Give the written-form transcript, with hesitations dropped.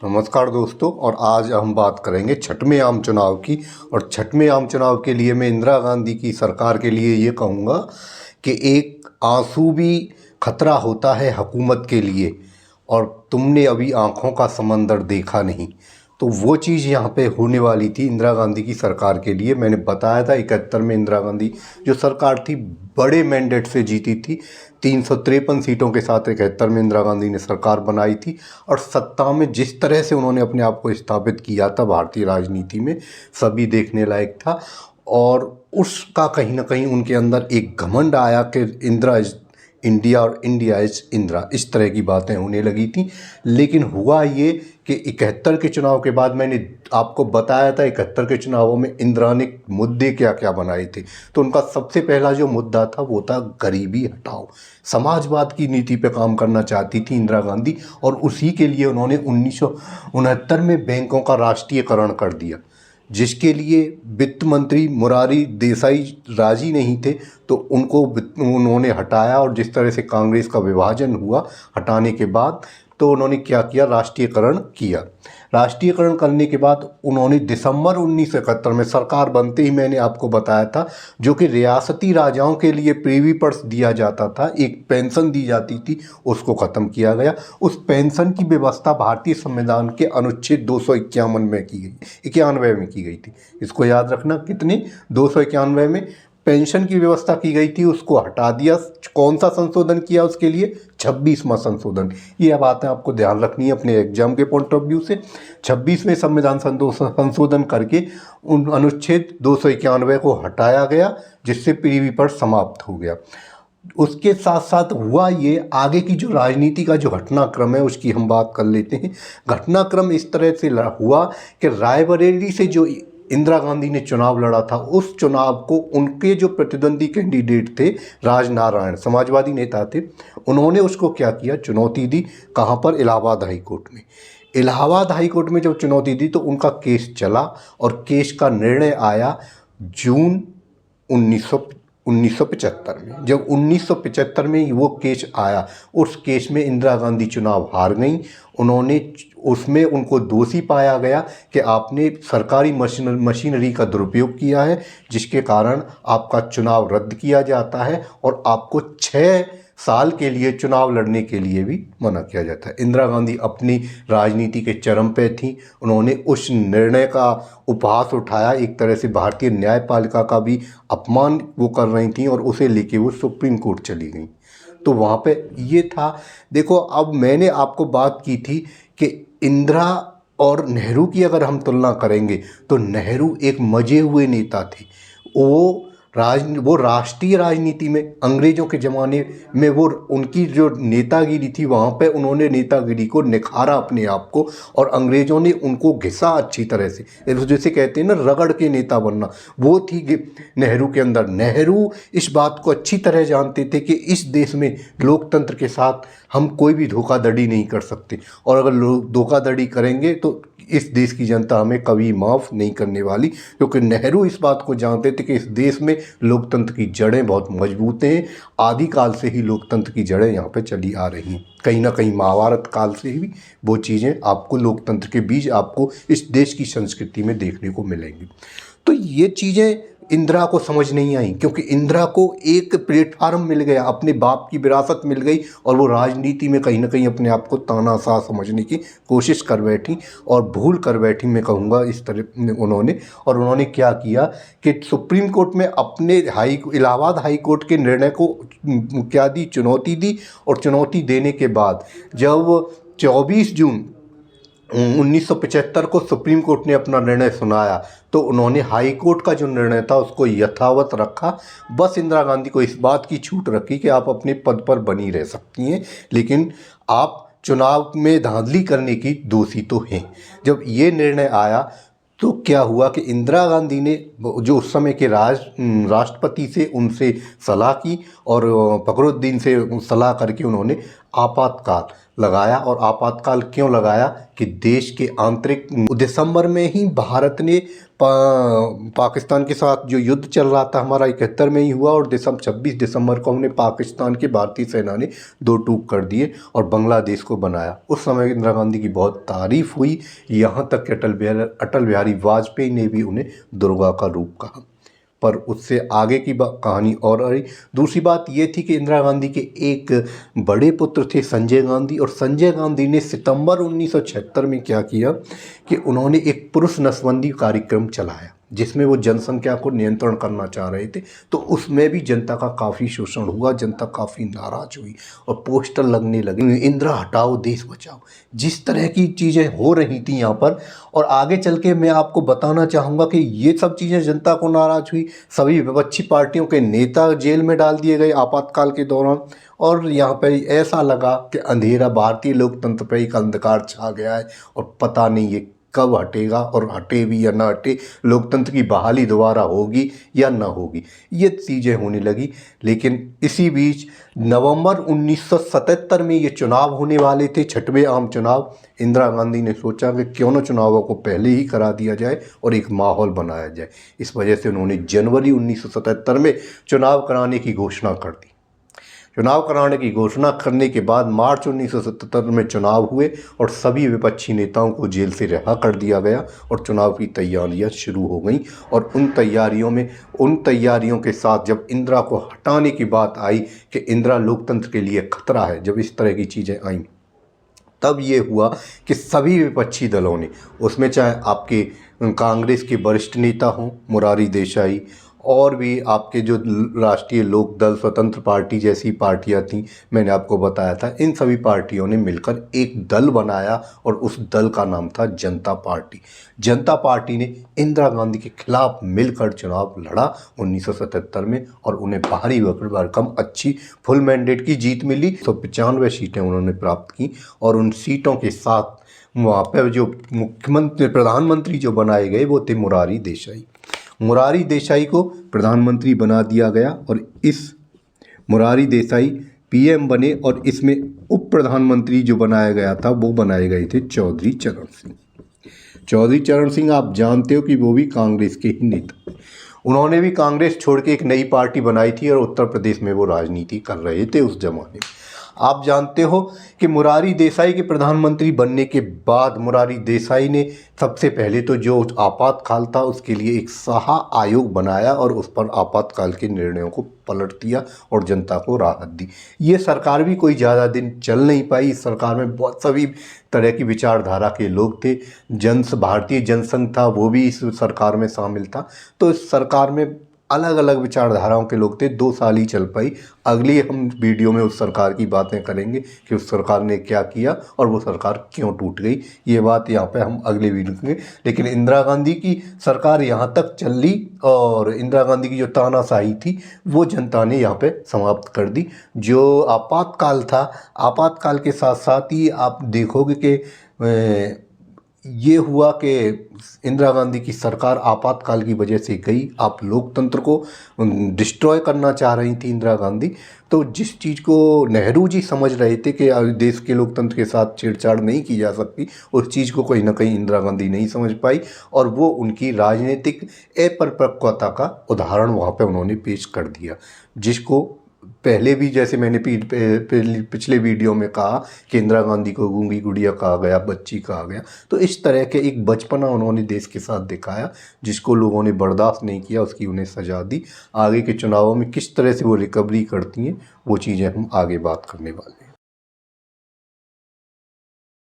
नमस्कार दोस्तों। और आज हम बात करेंगे छठवें आम चुनाव की। और छठवें आम चुनाव के लिए मैं इंदिरा गांधी की सरकार के लिए ये कहूँगा कि एक आंसू भी खतरा होता है हुकूमत के लिए, और तुमने अभी आँखों का समंदर देखा नहीं। तो वो चीज़ यहाँ पे होने वाली थी इंदिरा गांधी की सरकार के लिए। मैंने बताया था 71 में इंदिरा गांधी जो सरकार थी बड़े मैंडेट से जीती थी। 353 सीटों के साथ 71 में इंदिरा गांधी ने सरकार बनाई थी। और सत्ता में जिस तरह से उन्होंने अपने आप को स्थापित किया था भारतीय राजनीति में, सभी देखने लायक था। और उसका कहीं ना कहीं उनके अंदर एक घमंड आया कि इंदिरा इज इंडिया और इंडिया इज इंदिरा, इस तरह की बातें होने लगी थी। लेकिन हुआ ये कि 71 के चुनाव के बाद मैंने आपको बताया था 71 के चुनावों में इंदिरा ने मुद्दे क्या क्या बनाए थे। तो उनका सबसे पहला जो मुद्दा था वो था गरीबी हटाओ। समाजवाद की नीति पे काम करना चाहती थी इंदिरा गांधी, और उसी के लिए उन्होंने 1969 में बैंकों का राष्ट्रीयकरण कर दिया, जिसके लिए वित्त मंत्री मुरारी देसाई राजी नहीं थे। तो उन्होंने हटाया। और जिस तरह से कांग्रेस का विभाजन हुआ हटाने के बाद, तो उन्होंने क्या किया, राष्ट्रीयकरण किया। राष्ट्रीयकरण करने के बाद उन्होंने दिसंबर 1971 में सरकार बनते ही मैंने आपको बताया था, जो कि रियासती राजाओं के लिए प्रीवी पर्स दिया जाता था, एक पेंशन दी जाती थी, उसको ख़त्म किया गया। उस पेंशन की व्यवस्था भारतीय संविधान के अनुच्छेद 291 में की गई, 91 में की गई थी। इसको याद रखना, कितने, 291 में पेंशन की व्यवस्था की गई थी, उसको हटा दिया। कौन सा संशोधन किया उसके लिए, 26वां संशोधन। ये बातें आपको ध्यान रखनी है अपने एग्जाम के पॉइंट ऑफ व्यू से। 26वें संविधान संशोधन करके उन अनुच्छेद 291 को हटाया गया, जिससे प्रीवी पर समाप्त हो गया। उसके साथ साथ हुआ ये, आगे की जो राजनीति का जो घटनाक्रम है उसकी हम बात कर लेते हैं। घटनाक्रम इस तरह से हुआ कि रायबरेली से जो इंदिरा गांधी ने चुनाव लड़ा था, उस चुनाव को उनके जो प्रतिद्वंदी कैंडिडेट थे राजनारायण, समाजवादी नेता थे, उन्होंने उसको क्या किया, चुनौती दी। कहाँ पर, इलाहाबाद हाई कोर्ट में। इलाहाबाद हाई कोर्ट में जब चुनौती दी तो उनका केस चला, और केस का निर्णय आया जून 1975 में। जब 1975 में वो केस आया, उस केस में इंदिरा गांधी चुनाव हार गई। उन्होंने उसमें उनको दोषी पाया गया कि आपने सरकारी मशीनरी का दुरुपयोग किया है, जिसके कारण आपका चुनाव रद्द किया जाता है और आपको 6 साल के लिए चुनाव लड़ने के लिए भी मना किया जाता है। इंदिरा गांधी अपनी राजनीति के चरम पे थी। उन्होंने उस निर्णय का उपहास उठाया, एक तरह से भारतीय न्यायपालिका का भी अपमान वो कर रही थी, और उसे लेके वो सुप्रीम कोर्ट चली गई। तो वहाँ पे ये था। देखो, अब मैंने आपको बात की थी कि इंदिरा और नेहरू की अगर हम तुलना करेंगे तो नेहरू एक मजे हुए नेता थे। वो राष्ट्रीय राजनीति में अंग्रेज़ों के ज़माने में वो उनकी जो नेतागिरी थी, वहाँ पे उन्होंने नेतागिरी को निखारा अपने आप को, और अंग्रेज़ों ने उनको घिसा अच्छी तरह से। जैसे कहते हैं ना, रगड़ के नेता बनना, वो थी नेहरू के अंदर। नेहरू इस बात को अच्छी तरह जानते थे कि इस देश में लोकतंत्र के साथ हम कोई भी धोखाधड़ी नहीं कर सकते, और अगर लोग धोखाधड़ी करेंगे तो इस देश की जनता हमें कभी माफ़ नहीं करने वाली। क्योंकि नेहरू इस बात को जानते थे कि इस देश में लोकतंत्र की जड़ें बहुत मजबूत हैं। आदिकाल से ही लोकतंत्र की जड़ें यहाँ पे चली आ रही हैं। कहीं ना कहीं महाभारत काल से ही वो चीज़ें आपको, लोकतंत्र के बीज आपको इस देश की संस्कृति में देखने को मिलेंगी। तो ये चीज़ें इंदिरा को समझ नहीं आई, क्योंकि इंदिरा को एक प्लेटफार्म मिल गया, अपने बाप की विरासत मिल गई, और वो राजनीति में कहीं ना कहीं अपने आप को तानाशाह समझने की कोशिश कर बैठी, और भूल कर बैठी मैं कहूँगा इस तरह उन्होंने। और उन्होंने क्या किया कि सुप्रीम कोर्ट में अपने इलाहाबाद हाई कोर्ट के निर्णय को क्या दी, चुनौती दी। और चुनौती देने के बाद जब 24 जून 1975 को सुप्रीम कोर्ट ने अपना निर्णय सुनाया, तो उन्होंने हाई कोर्ट का जो निर्णय था उसको यथावत रखा। बस इंदिरा गांधी को इस बात की छूट रखी कि आप अपने पद पर बनी रह सकती हैं, लेकिन आप चुनाव में धांधली करने की दोषी तो हैं। जब ये निर्णय आया तो क्या हुआ कि इंदिरा गांधी ने जो उस समय के राष्ट्रपति से उनसे सलाह की, और फखरुद्दीन से सलाह करके उन्होंने आपातकाल लगाया। और आपातकाल क्यों लगाया कि देश के आंतरिक दिसंबर में ही भारत ने पाकिस्तान के साथ जो युद्ध चल रहा था हमारा 71 में ही हुआ, और 26 दिसंबर को हमने पाकिस्तान के भारतीय सेना ने 2 टूक कर दिए और बांग्लादेश को बनाया। उस समय इंदिरा गांधी की बहुत तारीफ हुई, यहाँ तक कि अटल बिहारी वाजपेयी ने भी उन्हें दुर्गा का रूप कहा। पर उससे आगे की कहानी और रही। दूसरी बात ये थी कि इंदिरा गांधी के एक बड़े पुत्र थे संजय गांधी, और संजय गांधी ने सितंबर 1976 में क्या किया कि उन्होंने एक पुरुष नसबंदी कार्यक्रम चलाया जिसमें वो जनसंख्या को नियंत्रण करना चाह रहे थे। तो उसमें भी जनता का काफ़ी शोषण हुआ, जनता काफ़ी नाराज़ हुई और पोस्टर लगने लगे, इंदिरा हटाओ देश बचाओ। जिस तरह की चीज़ें हो रही थी यहाँ पर, और आगे चल के मैं आपको बताना चाहूँगा कि ये सब चीज़ें जनता को नाराज़ हुई। सभी विपक्षी पार्टियों के नेता जेल में डाल दिए गए आपातकाल के दौरान, और यहाँ पर ऐसा लगा कि अंधेरा भारतीय लोकतंत्र पर एक अंधकार छा गया है और पता नहीं ये कब हटेगा, और हटे भी या ना हटे, लोकतंत्र की बहाली दोबारा होगी या ना होगी, ये चीज़ें होने लगी। लेकिन इसी बीच नवंबर 1977 में ये चुनाव होने वाले थे, 6वें आम चुनाव। इंदिरा गांधी ने सोचा कि क्यों न चुनावों को पहले ही करा दिया जाए और एक माहौल बनाया जाए। इस वजह से उन्होंने जनवरी 1977 में चुनाव कराने की घोषणा कर दी। चुनाव कराने की घोषणा करने के बाद मार्च 1977 में चुनाव हुए और सभी विपक्षी नेताओं को जेल से रिहा कर दिया गया और चुनाव की तैयारियां शुरू हो गईं। और उन तैयारियों के साथ जब इंदिरा को हटाने की बात आई कि इंदिरा लोकतंत्र के लिए खतरा है, जब इस तरह की चीज़ें आईं, तब ये हुआ कि सभी विपक्षी दलों ने, उसमें चाहे आपके कांग्रेस के वरिष्ठ नेता हों मुरारी देसाई, और भी आपके जो राष्ट्रीय लोक दल, स्वतंत्र पार्टी जैसी पार्टियां थीं, मैंने आपको बताया था, इन सभी पार्टियों ने मिलकर एक दल बनाया और उस दल का नाम था जनता पार्टी। जनता पार्टी ने इंदिरा गांधी के खिलाफ मिलकर चुनाव लड़ा 1977 में, और उन्हें भारी भरकम अच्छी फुल मैंडेट की जीत मिली। 195 सीटें उन्होंने प्राप्त की, और उन सीटों के साथ वहाँ पर जो प्रधानमंत्री जो बनाए गए वो थे मुरारी देसाई। मुरारी देसाई को प्रधानमंत्री बना दिया गया, और इस मुरारी देसाई पीएम बने, और इसमें उप प्रधानमंत्री जो बनाया गया था वो बनाए गए थे चौधरी चरण सिंह। चौधरी चरण सिंह आप जानते हो कि वो भी कांग्रेस के ही नेता। उन्होंने भी कांग्रेस छोड़ के एक नई पार्टी बनाई थी और उत्तर प्रदेश में वो राजनीति कर रहे थे उस जमाने में। आप जानते हो कि मुरारी देसाई के प्रधानमंत्री बनने के बाद मुरारी देसाई ने सबसे पहले तो जो आपातकाल था उसके लिए एक साहा आयोग बनाया और उस पर आपातकाल के निर्णयों को पलट दिया और जनता को राहत दी। ये सरकार भी कोई ज़्यादा दिन चल नहीं पाई। इस सरकार में बहुत सभी तरह की विचारधारा के लोग थे। भारतीय जनसंघ था, वो भी इस सरकार में शामिल था। तो इस सरकार में अलग अलग विचारधाराओं के लोग थे। 2 साल ही चल पाई। अगली हम वीडियो में उस सरकार की बातें करेंगे कि उस सरकार ने क्या किया और वो सरकार क्यों टूट गई। ये बात यहाँ पे हम अगले वीडियो में। लेकिन इंदिरा गांधी की सरकार यहाँ तक चल ली, और इंदिरा गांधी की जो तानाशाही थी वो जनता ने यहाँ पे समाप्त कर दी। जो आपातकाल था, आपातकाल के साथ साथ ही आप देखोगे कि ये हुआ कि इंदिरा गांधी की सरकार आपातकाल की वजह से गई। आप लोकतंत्र को डिस्ट्रॉय करना चाह रही थी इंदिरा गांधी। तो जिस चीज़ को नेहरू जी समझ रहे थे कि देश के लोकतंत्र के साथ छेड़छाड़ नहीं की जा सकती, उस चीज़ को कहीं ना कहीं इंदिरा गांधी नहीं समझ पाई, और वो उनकी राजनीतिक अपरिपक्वता का उदाहरण वहाँ पे उन्होंने पेश कर दिया। जिसको पहले भी, जैसे मैंने पिछले वीडियो में कहा कि इंदिरा गांधी को गूंगी गुड़िया कहा गया, बच्ची कहा गया, तो इस तरह के एक बचपना उन्होंने देश के साथ दिखाया जिसको लोगों ने बर्दाश्त नहीं किया। उसकी उन्हें सजा दी। आगे के चुनावों में किस तरह से वो रिकवरी करती हैं वो चीज़ें हम आगे बात करने वाले हैं।